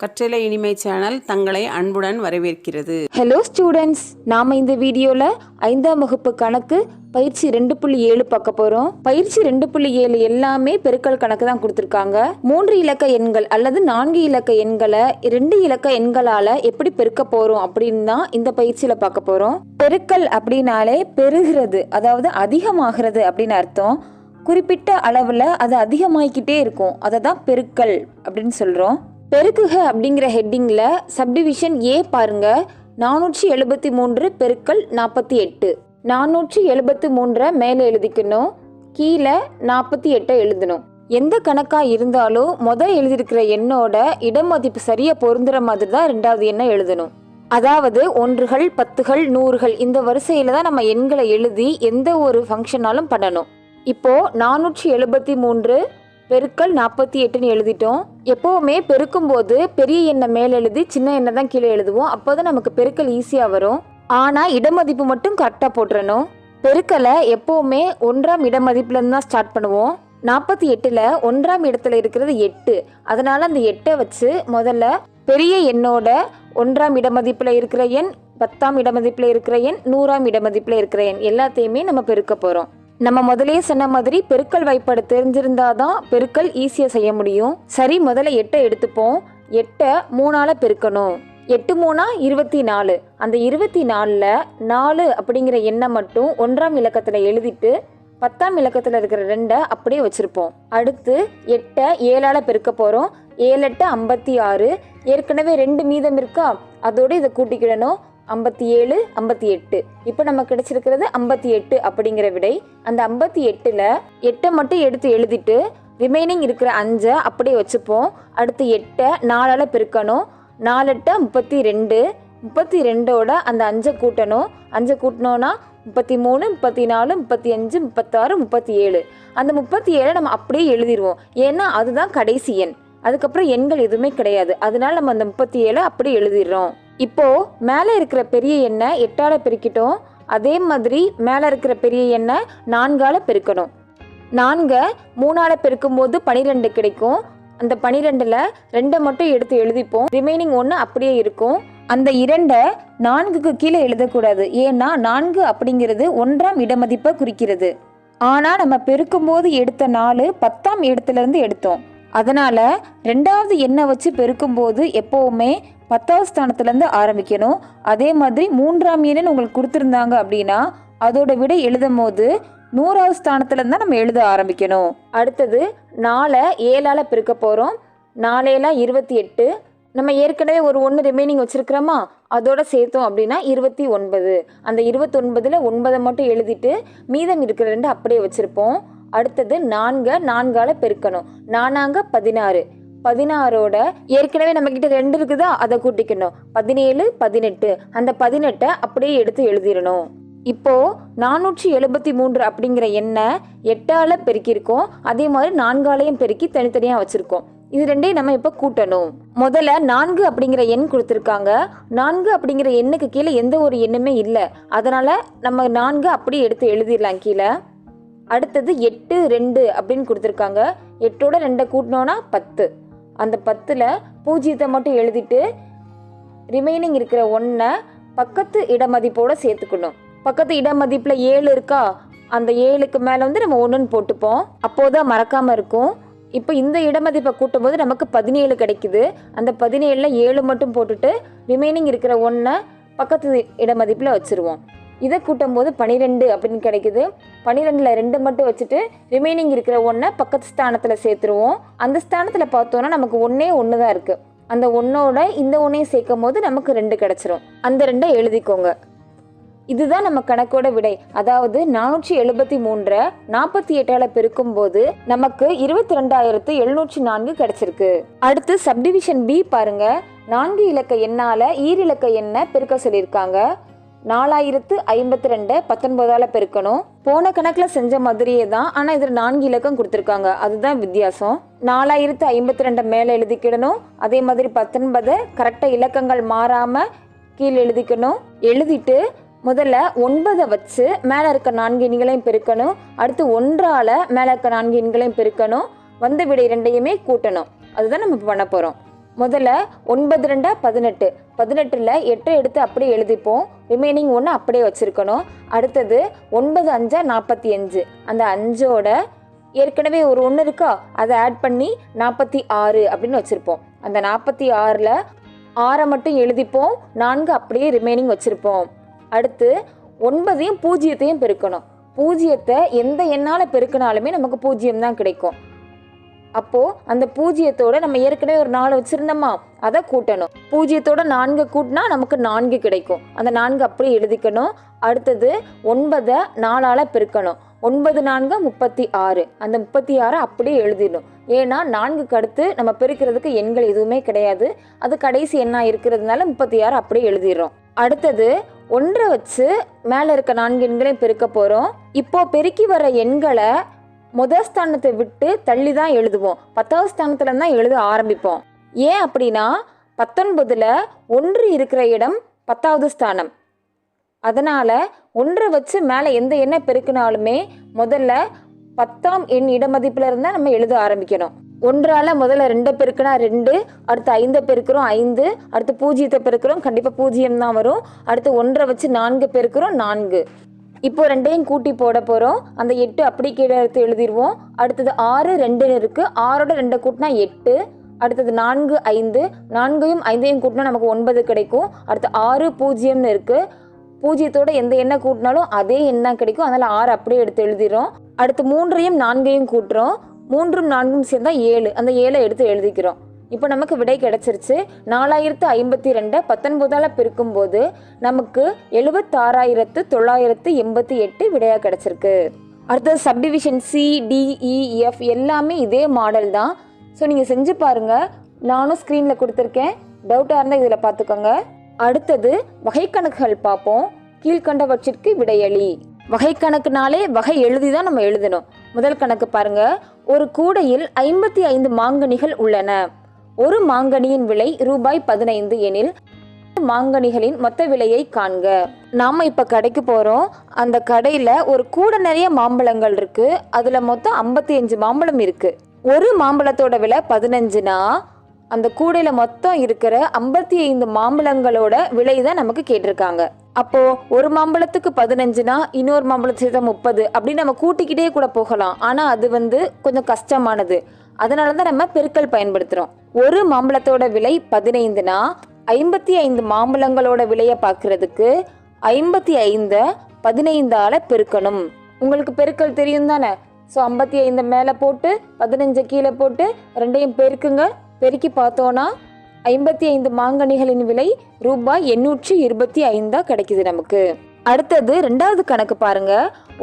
கற்றலை இனிமை சேனல் தங்களை அன்புடன் வரவேற்கிறது. ஹலோ ஸ்டூடெண்ட்ஸ், நாம இந்த வீடியோல 5ஆம் வகுப்பு கணக்கு பயிற்சி 2.7 பார்க்க போறோம். பயிற்சி 2.7 எல்லாமே பெருக்கல் கணக்கு தான் கொடுத்துருக்காங்க. 3 இலக்க எண்கள் அல்லது 4 இலக்க எண்களை 2 இலக்க எண்களால எப்படி பெருக்க போறோம் அப்படின்னு தான் இந்த பயிற்சியில பார்க்க போறோம். பெருக்கல் அப்படின்னாலே பெருகிறது, அதாவது அதிகமாகிறது அப்படின்னு அர்த்தம். குறிப்பிட்ட அளவுல அது அதிகமாகிக்கிட்டே இருக்கும், அதை தான் பெருக்கல் அப்படின்னு சொல்றோம். பெருக்குக அப்படிங்கிற ஹெட்டிங்ல சப்டிவிஷன் ஏ பாருங்க. 473 பெருக்கல் 48. 473 மேலே எழுதிக்கணும், கீழே 48 எழுதணும். எந்த கணக்கா இருந்தாலும் முதல் எழுதியிருக்கிற எண்ணோட இடமதிப்பு சரியா பொருந்துற மாதிரி தான் ரெண்டாவது எண்ணை எழுதணும். அதாவது 1கள் 10கள் 100கள் இந்த வரிசையில தான் நம்ம எண்களை எழுதி எந்த ஒரு ஃபங்க்ஷனாலும் பண்ணணும். இப்போ 473 பெருக்கல் 48ன்னு எழுதிட்டோம். எப்போவுமே பெருக்கும் போது பெரிய எண்ணை மேலே எழுதி சின்ன எண்ணை தான் கீழே எழுதுவோம். அப்போதான் நமக்கு பெருக்கல் ஈஸியாக வரும். ஆனால் இடமதிப்பு மட்டும் கரெக்டாக போட்டுறணும். பெருக்கலை எப்போவுமே 1ஆம் இடமதிப்புலேருந்து தான் ஸ்டார்ட் பண்ணுவோம். 48ல் 1ஆம் இடத்துல இருக்கிறது 8. அதனால் அந்த 8 வச்சு முதல்ல பெரிய எண்ணோட 1ஆம் இடமதிப்பில் இருக்கிற எண், 10ஆம் இடமதிப்பில் இருக்கிற எண், 100ஆம் இடமதிப்பில் இருக்கிற எண் எல்லாத்தையுமே நம்ம பெருக்க போகிறோம். நம்ம முதலே சொன்ன மாதிரி பெருக்கல் வாய்ப்பாடு தெரிஞ்சிருந்தாதான் பெருக்கல் ஈஸியாக செய்ய முடியும். சரி, முதல்ல 8 எடுத்துப்போம். 8 3ஆல் பெருக்கணும். 8 3 24. அந்த 24ல் 4 அப்படிங்கிற எண்ணை மட்டும் 1ஆம் இலக்கத்தில் எழுதிட்டு 10ஆம் இலக்கத்தில் இருக்கிற 2 அப்படியே வச்சுருப்போம். அடுத்து 8 7ஆல் பெருக்க போகிறோம். 7 8 56. ஏற்கனவே 2 மீதம் இருக்கா, அதோடு இதை கூட்டிக்கிடணும். 57 58. இப்போ நம்ம கிடைச்சிருக்கிறது 58 அப்படிங்கிற விடை. அந்த 58ல் 8 மட்டும் எடுத்து எழுதிட்டு ரிமைனிங் இருக்கிற 5 அப்படியே வச்சுப்போம். அடுத்து 8 4ஆல் பெருக்கணும். 4 8 32. 32ஓட அந்த 5 கூட்டணும். 5 கூட்டினோன்னா 33 34 35 36 37. அந்த 37 நம்ம அப்படியே எழுதிடுவோம், ஏன்னா அதுதான் கடைசி எண். அதுக்கப்புறம் எண்கள் எதுவுமே கிடையாது, அதனால நம்ம அந்த 37 அப்படியே எழுதிடுறோம். இப்போ மேலே இருக்கிற பெரிய எண்ணை 8ஆல் பெருக்கிட்டோம். அதே மாதிரி மேலே இருக்கிற பெரிய எண்ணை 4ஆல் பெருக்கணும். 4 3ஆல் பெருக்கும் போது 12 கிடைக்கும். அந்த 12ல் 2 மட்டும் எடுத்து எழுதிப்போம். ரிமைனிங் 1 அப்படியே இருக்கும். அந்த 2 4க்கு கீழே எழுதக்கூடாது, ஏன்னா 4 அப்படிங்கிறது 1ஆம் இடமதிப்பை குறிக்கிறது. ஆனால் நம்ம பெருக்கும் போது எடுத்த 4 10ஆம் இடத்துலேருந்து எடுத்தோம். அதனால 2வது எண்ணை வச்சு பெருக்கும்போது எப்போவுமே 10வது ஸ்தானத்துலேருந்து ஆரம்பிக்கணும். அதே மாதிரி 3ஆம் எண் உங்களுக்கு கொடுத்துருந்தாங்க அப்படின்னா அதோட விடை எழுதும் போது 100வது ஸ்தானத்துலேருந்து தான் நம்ம எழுத ஆரம்பிக்கணும். அடுத்தது 4 7ஆல் பெருக்க போகிறோம். 4 7 28. நம்ம ஏற்கனவே ஒரு 1 ரிமைனிங் வச்சுருக்கிறோமா, அதோட சேர்த்தோம் அப்படின்னா 29. அந்த 29ல் 9 மட்டும் எழுதிட்டு மீதம் இருக்கிற 2 அப்படியே வச்சுருப்போம். அடுத்தது 4 4ஆல் பெருக்கணும். 4 16. 16ஓட ஏற்கனவே நம்மக்கிட்ட 2 இருக்குதா, அதை கூட்டிக்கணும். 17 18. அந்த 18 அப்படியே எடுத்து எழுதிடணும். இப்போ 473 அப்படிங்கிற எண்ணை 8ஆல் பெருக்கியிருக்கோம். அதே மாதிரி 4ஆலையும் பெருக்கி தனித்தனியாக வச்சுருக்கோம். இது ரெண்டையும் நம்ம இப்போ கூட்டணும். முதல்ல 4 அப்படிங்கிற எண் கொடுத்துருக்காங்க. 4 அப்படிங்கிற எண்ணுக்கு கீழே எந்த ஒரு எண்ணுமே இல்லை, அதனால் நம்ம 4 அப்படியே எடுத்து எழுதிடலாம் கீழே. அடுத்தது 8 2 அப்படின்னு கொடுத்துருக்காங்க. 8ஓட 2 கூட்டினோன்னா 10. அந்த 10ல் 0 மட்டும் எழுதிட்டு ரிமைனிங் இருக்கிற 1 பக்கத்து இடமதிப்போடு சேர்த்துக்கணும். பக்கத்து இடமதிப்பில் 7 இருக்கா, அந்த 7க்கு மேலே நம்ம 1ன்னு போட்டுப்போம், அப்போதான் மறக்காமல் இருக்கும். இப்போ இந்த இடமதிப்பை கூட்டும்போது நமக்கு 17 கிடைக்குது. அந்த 17ல் 7 மட்டும் போட்டுட்டு ரிமைனிங் இருக்கிற 1 பக்கத்து இடமதிப்பில் வச்சுருவோம். இதை கூட்டும் போது 12 அப்படின்னு கிடைக்குது. 12ல் 2 மட்டும் வச்சுட்டு ரிமைனிங் இருக்கிற 1 பக்கத்து ஸ்தானத்தில் சேர்த்துருவோம். அந்த ஸ்தானத்தில் பார்த்தோன்னா நமக்கு 1 தான் இருக்குது. அந்த 1ஓட இந்த 1ஐயும் சேர்க்கும் போது நமக்கு 2 கிடச்சிரும். அந்த 2 எழுதிக்கோங்க. இதுதான் நம்ம கணக்கோட விடை. அதாவது 473 48ஆல் பெருக்கும் போது நமக்கு 22,704 கிடைச்சிருக்கு. அடுத்து சப்டிவிஷன் பி பாருங்க. 4 இலக்க எண்ணால் ஈரிலக்க எண்ணை பெருக்க சொல்லியிருக்காங்க. 4052 19ஆல் பெருக்கணும். போன கணக்கில் செஞ்ச மாதிரியே தான், ஆனால் இதில் 4 இலக்கம் கொடுத்துருக்காங்க, அதுதான் வித்தியாசம். 4052 மேலே எழுதிக்கிடணும். அதே மாதிரி 19 கரெக்டாக இலக்கங்கள் மாறாமல் கீழே எழுதிக்கணும். எழுதிட்டு முதல்ல 9 வச்சு மேலே இருக்க 4 எண்களையும் பெருக்கணும். அடுத்து 1ஆல் மேலே இருக்க 4 எண்களையும் பெருக்கணும். வந்த விடை 2ஐயுமே கூட்டணும். அதுதான் நம்ம பண்ண போகிறோம். முதல்ல 9 2 18, 18ல் 8 எடுத்து அப்படியே எழுதிப்போம். ரிமைனிங் 1 அப்படியே வச்சுருக்கணும். அடுத்தது 9 5 45, அந்த 5ஓட ஏற்கனவே ஒரு 1 இருக்கா, அதை ஆட் பண்ணி 46 அப்படின்னு வச்சுருப்போம். அந்த 46ல் 6 மட்டும் எழுதிப்போம், 4 அப்படியே ரிமைனிங் வச்சுருப்போம். அடுத்து 9ஐயும் 0ஐயும் பெருக்கணும். 0த்தை எந்த எண்ணால் பெருக்கினாலுமே நமக்கு 0 தான் கிடைக்கும். அப்போது அந்த 0த்தோட நம்ம ஏற்கனவே ஒரு 4 வச்சுருந்தோமா, அதை கூட்டணும். 0த்தோட 4 கூட்டினா நமக்கு 4 கிடைக்கும். அந்த 4 அப்படியே எழுதிக்கணும். அடுத்தது 9ஐ 4ஆல் பெருக்கணும். 9 4 36, அந்த 36 அப்படியே எழுதிடணும். ஏன்னா 4க்கு அடுத்து நம்ம பெருக்கிறதுக்கு எண்கள் எதுவுமே கிடையாது, அது கடைசி எண்ணாக இருக்கிறதுனால 36 அப்படியே எழுதிடுறோம். அடுத்தது 1 வச்சு மேலே இருக்க 4 எண்களையும் பெருக்க போகிறோம். இப்போது பெருக்கி வர எண்களை முதல் ஸ்தானத்தை விட்டு தள்ளி தான் எழுதுவோம். 10வது ஸ்தானத்தில் தான் எழுத ஆரம்பிப்போம். ஏன் அப்படின்னா 19ல் 1 இருக்கிற இடம் 10வது ஸ்தானம். அதனால் 1 வச்சு மேலே எந்த எண்ணை பெருக்கினாலுமே முதல்ல 10ஆம் எண் இடமதிப்பில் இருந்தால் நம்ம எழுத ஆரம்பிக்கணும். 1ஆல் முதல்ல 2 பெருக்கினா 2, அடுத்து 5 பெருக்கிறோம் 5, அடுத்து 0 பெருக்கிறோம், கண்டிப்பாக 0 தான் வரும். அடுத்து 1 வச்சு 4 பெருக்கிறோம் 4. இப்போ 2ஐயும் கூட்டி போட போகிறோம். அந்த 8 அப்படி கீழே எடுத்து எழுதிடுவோம். அடுத்தது 6 2ன்னு இருக்குது, 6ஓட 2 கூட்டினா 8. அடுத்தது 4 5, 4ஐயும் 5ஐயும் கூட்டினா நமக்கு 9 கிடைக்கும். அடுத்து 6 0ன்னு இருக்குது, 0த்தோட எந்த எண்ணை கூட்டினாலும் அதே எண் தான் கிடைக்கும். அதனால் 6 அப்படியே எடுத்து எழுதிடுறோம். அடுத்து 3ஐயும் 4ஐயும் கூட்டுறோம். 3ம் 4ம் சேர்ந்தா 7, அந்த 7ஐ எடுத்து எழுதிக்கிறோம். இப்போ நமக்கு விடை கிடச்சிருச்சு. 4052 19ஆல் பெருக்கும்போது நமக்கு 76,988 விடையாக கிடச்சிருக்கு. அடுத்தது சப்டிவிஷன் CDEF எல்லாமே இதே மாடல் தான். ஸோ நீங்கள் செஞ்சு பாருங்கள், நானும் ஸ்க்ரீனில் கொடுத்துருக்கேன், டவுட்டாக இருந்தால் இதில் பார்த்துக்கோங்க. அடுத்தது வகைக்கணக்குகள் பார்ப்போம். கீழ்கண்டவற்றிற்கு விடையளி. வகைக்கணக்குனாலே வகை எழுதி தான் நம்ம எழுதணும். முதல் கணக்கு பாருங்க. ஒரு கூடையில் 55 மாங்கனிகள் உள்ளன. ஒரு மாங்கனியின் விலை ரூபாய் 15 எனில் மாங்கனிகளின் மொத்த விலையை காண்க. நாம இப்ப கடைக்கு போறோம். அந்த கடையில ஒரு கூடை நிறைய மாம்பழங்கள் இருக்கு. அதுல மொத்தம் 55 மாம்பழம் இருக்கு. ஒரு மாம்பழத்தோட விலை 15னா அந்த கூடையில மொத்தம் இருக்கிற 55 மாம்பழங்களோட விலை தான் நமக்கு கேட்டிருக்காங்க. அப்போ ஒரு மாம்பழத்துக்கு 15னா இன்னொரு மாம்பழத்துக்கு 30 அப்படின்னு நம்ம கூட்டிக்கிட்டே கூட போகலாம். ஆனா அது கொஞ்சம் கஷ்டமானது. அதனாலதான் நம்ம பெருக்கல் பயன்படுத்துறோம். ஒரு மாம்பழத்தோட விலை 15னா 55 மாம்பழங்களோட விலையை பார்க்கறதுக்கு 55 15ஆல பெருக்கணும். உங்களுக்கு பெருக்கல் தெரியும் தானே? ஸோ 55 மேலே போட்டு 15 கீழே போட்டு 2ஐயும் பெருக்குங்க. பெருக்கி பார்த்தோன்னா 55 மாங்கனிகளின் விலை ரூபாய் 825 கிடைக்குது நமக்கு. அடுத்தது 2வது கணக்கு பாருங்க.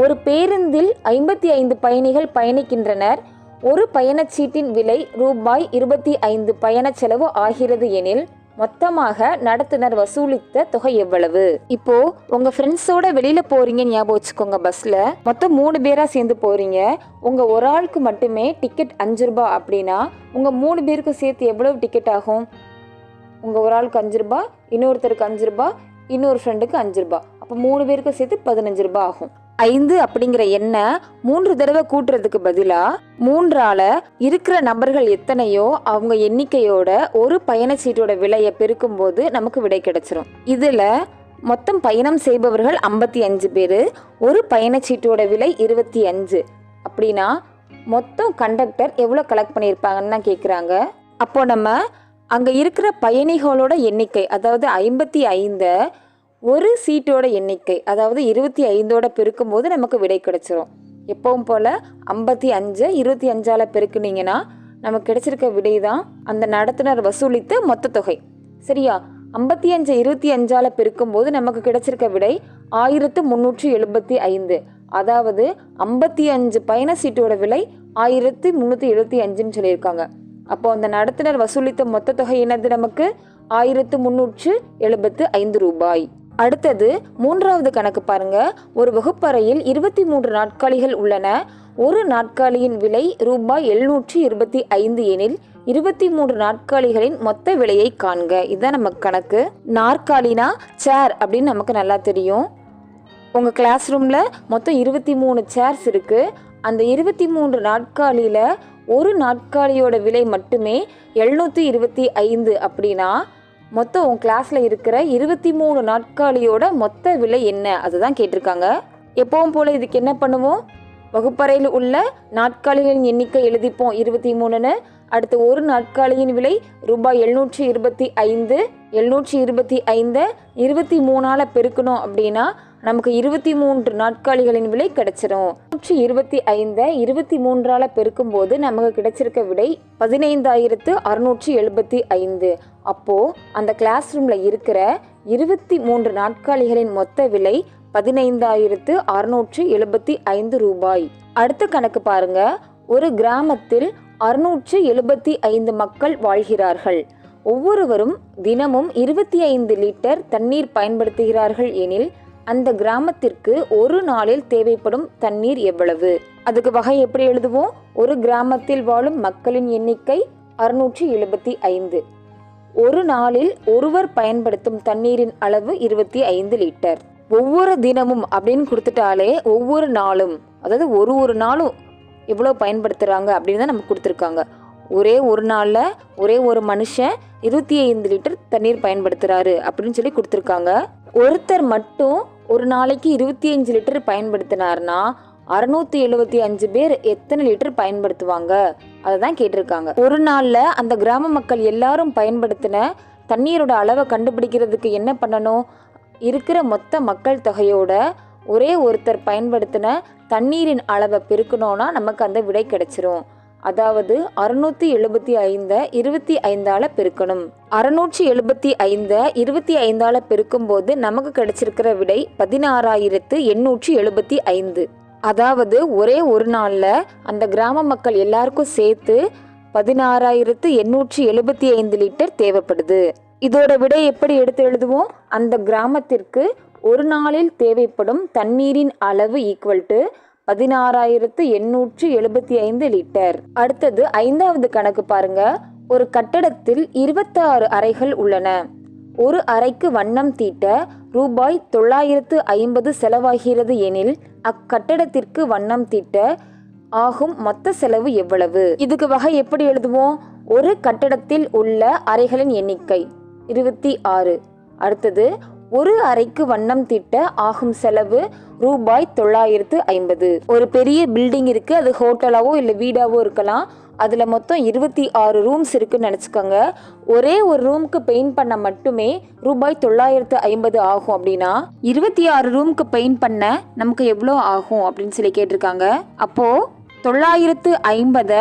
ஒரு பேருந்தில் 55 பயணிகள் பயணிக்கின்றனர். ஒரு பயணச்சீட்டின் விலை ரூபாய் 25 பயண செலவு ஆகிறது எனில் மொத்தமாக நடத்துனர் வசூலித்த தொகை எவ்வளவு? இப்போ உங்க ஃப்ரெண்ட்ஸோட வெளியில போறீங்க ஞாபகம் வச்சுக்கோங்க. பஸ்ல மொத்தம் 3 பேரா சேர்ந்து போறீங்க. உங்க ஒரு ஆளுக்கு மட்டுமே டிக்கெட் 5 ரூபாய் அப்படின்னா உங்க 3 பேருக்கு சேர்த்து எவ்வளவு டிக்கெட் ஆகும்? உங்க ஒரு ஆளுக்கு 5 ரூபாய், இன்னொருத்தருக்கு 5 ரூபாய், இன்னொரு ஃப்ரெண்டுக்கு 5 ரூபாய். அப்போ 3 பேருக்கு சேர்த்து 15 ரூபாய் ஆகும். 5 அப்படிங்கிற எண்ணை 3 தடவை கூட்டுறதுக்கு பதிலாக 3ஆல இருக்கிற நபர்கள் எத்தனையோ அவங்க எண்ணிக்கையோட ஒரு பயணச்சீட்டோட விலையை பெருக்கும் போது நமக்கு விடை கிடைச்சிரும். இதுல மொத்தம் பயணம் செய்பவர்கள் 55 பேர். ஒரு பயணச்சீட்டோட விலை 25 அப்படின்னா மொத்தம் கண்டக்டர் எவ்வளோ கலெக்ட் பண்ணியிருப்பாங்கன்னு தான் கேட்குறாங்க. அப்போ நம்ம அங்கே இருக்கிற பயணிகளோட எண்ணிக்கை, அதாவது 55 ஒரு சீட்டோட எண்ணிக்கை, அதாவது 25ஓட பெருக்கும் போது நமக்கு விடை கிடைச்சிரும். எப்பவும் போல் 55 25ஆல் பெருக்குனீங்கன்னா நமக்கு கிடைச்சிருக்க விடை தான் அந்த நடத்துனர் வசூலித்த மொத்த தொகை. சரியா? 55 25ஆல் பெருக்கும் போது நமக்கு கிடைச்சிருக்க விடை 1375. அதாவது 55 பயண சீட்டோட விலை 1375ன்னு சொல்லியிருக்காங்க. அப்போ அந்த நடத்துனர் வசூலித்த மொத்த தொகை என்னது? நமக்கு 1375 ரூபாய். அடுத்தது 3வது கணக்கு பாருங்க. ஒரு வகுப்பறையில் 23 நாட்காலிகள் உள்ளன. ஒரு நாட்காலியின் விலை ரூபாய் 725 எனில் 23 நாட்காலிகளின் மொத்த விலையை காண்க. இதுதான் நமக்கு கணக்கு. நாற்காலினா சேர் அப்படின்னு நமக்கு நல்லா தெரியும். உங்கள் கிளாஸ் ரூமில் மொத்தம் 23 சேர்ஸ் இருக்குது. அந்த 23 நாட்காலியில் ஒரு நாட்காலியோட விலை மட்டுமே 725 அப்படின்னா மொத்தம் உன் கிளாஸில் இருக்கிற 23 நாட்காலியோட மொத்த விலை என்ன, அதுதான் கேட்டிருக்காங்க. எப்பவும் போல் இதுக்கு என்ன பண்ணுவோம், வகுப்பறையில் உள்ள நாட்காலிகளின் எண்ணிக்கை எழுதிப்போம் 23ன்னு. அடுத்து ஒரு நாட்காலியின் விலை ரூபாய் 725. 725 23ஆல் பெருக்கணும் அப்படின்னா நமக்கு 23 நாட்காலிகளின் விலை கிடைச்சிரும். 725 23ஆல் பெருக்கும்போது நமக்கு கிடைச்சிருக்க விடை 15,675. அப்போது அந்த கிளாஸ் ரூமில் இருக்கிற 23 நாட்காலிகளின் மொத்த விலை 15,675 ரூபாய். அடுத்த கணக்கு பாருங்க. ஒரு கிராமத்தில் 675 மக்கள் வாழ்கிறார்கள். ஒவ்வொருவரும் தினமும் 25 லிட்டர் தண்ணீர் பயன்படுத்துகிறார்கள் எனில் அந்த கிராமத்திற்கு ஒரு நாளில் தேவைப்படும் தண்ணீர் எவ்வளவு? அதுக்கு வகை எப்படி எழுதுவோம்? ஒரு கிராமத்தில் வாழும் மக்களின் எண்ணிக்கை 675. ஒரு நாளில் ஒருவர் பயன்படுத்தும் தண்ணீரின் அளவு 25 லிட்டர். ஒவ்வொரு தினமும் அப்படின்னு கொடுத்துட்டாலே ஒவ்வொரு நாளும், அதாவது ஒரு நாளும் எவ்வளோ பயன்படுத்துகிறாங்க அப்படின்னு தான் நமக்கு கொடுத்துருக்காங்க. ஒரே ஒரு நாளில் ஒரே ஒரு மனுஷன் 25 லிட்டர் தண்ணீர் பயன்படுத்துகிறாரு அப்படின்னு சொல்லி கொடுத்துருக்காங்க. ஒருத்தர் மட்டும் ஒரு நாளைக்கு 25 லிட்டர் பயன்படுத்தினார்னா 675 பேர் எத்தனை லிட்டர் பயன்படுத்துவாங்க, அதை தான் கேட்டிருக்காங்க. ஒரு நாளில் அந்த கிராம மக்கள் எல்லாரும் பயன்படுத்தின தண்ணீரோட அளவை கண்டுபிடிக்கிறதுக்கு என்ன பண்ணணும்? இருக்கிற மொத்த மக்கள் தொகையோட ஒரே ஒருத்தர் பயன்படுத்தின தண்ணீரின் அளவை பெருக்கணும்னா நமக்கு அந்த விடை கிடைச்சிரும். அதாவது 675 25ஆல் பெருக்கணும். 675 25ஆல் பெருக்கும்போது நமக்கு கிடைச்சிருக்கிற விடை 16,875. அதாவது ஒரே ஒரு நாளில் அந்த கிராம மக்கள் எல்லாருக்கும் சேர்த்து 16,875 லிட்டர் தேவைப்படுது. இதோட விடை எப்படி எடுத்து எழுதுவோம்? அந்த கிராமத்திற்கு ஒரு நாளில் தேவைப்படும் தண்ணீரின் அளவு ஈக்குவல் டு 16,875 லிட்டர். அடுத்தது 5வது கணக்கு பாருங்க. ஒரு கட்டடத்தில் 26 அறைகள் உள்ளன. ஒரு அறைக்கு வண்ணம் தீட்ட ரூபாய் 950 செலவாகிறது எனில் அக்கட்டடத்திற்கு வண்ணம் தீட்ட ஆகும் மொத்த செலவு எவ்வளவு? இதுக்கு வகை எப்படி எழுதுவோம்? ஒரு கட்டடத்தில் உள்ள அறைகளின் எண்ணிக்கை 26. அடுத்தது ஒரு அறைக்கு வண்ணம் தீட்ட ஆகும் செலவு ரூபாய் 950. ஒரு பெரிய பில்டிங் இருக்கு, அது ஹோட்டலாவோ இல்லை வீடாவோ இருக்கலாம். அதில் மொத்தம் 26 ரூம்ஸ் இருக்குன்னு நினச்சிக்கோங்க. ஒரே ஒரு ரூமுக்கு பெயிண்ட் பண்ண மட்டுமே ரூபாய் 950 ஆகும். அப்படின்னா 26 ரூமுக்கு பெயிண்ட் பண்ண நமக்கு எவ்வளோ ஆகும் அப்படின்னு சொல்லி கேட்டிருக்காங்க. அப்போது 950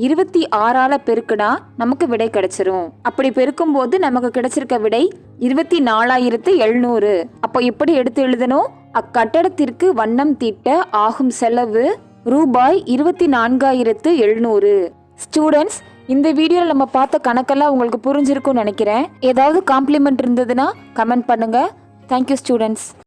26ஆல் பெருக்குனா நமக்கு விடை கிடைச்சிரும். அப்படி பெருக்கும் போது நமக்கு கிடைச்சிருக்க விடை 24,700. அப்போ எப்படி எடுத்து எழுதணும்? அக்கட்டடத்திற்கு வண்ணம் தீட்ட ஆகும் செலவு ரூபாய் 24,700. ஸ்டூடெண்ட்ஸ், இந்த வீடியோவில் நம்ம பார்த்த கணக்கெல்லாம் உங்களுக்கு புரிஞ்சிருக்கும்னு நினைக்கிறேன். ஏதாவது காம்ப்ளிமெண்ட் இருந்ததுன்னா கமெண்ட் பண்ணுங்க. Thank you students.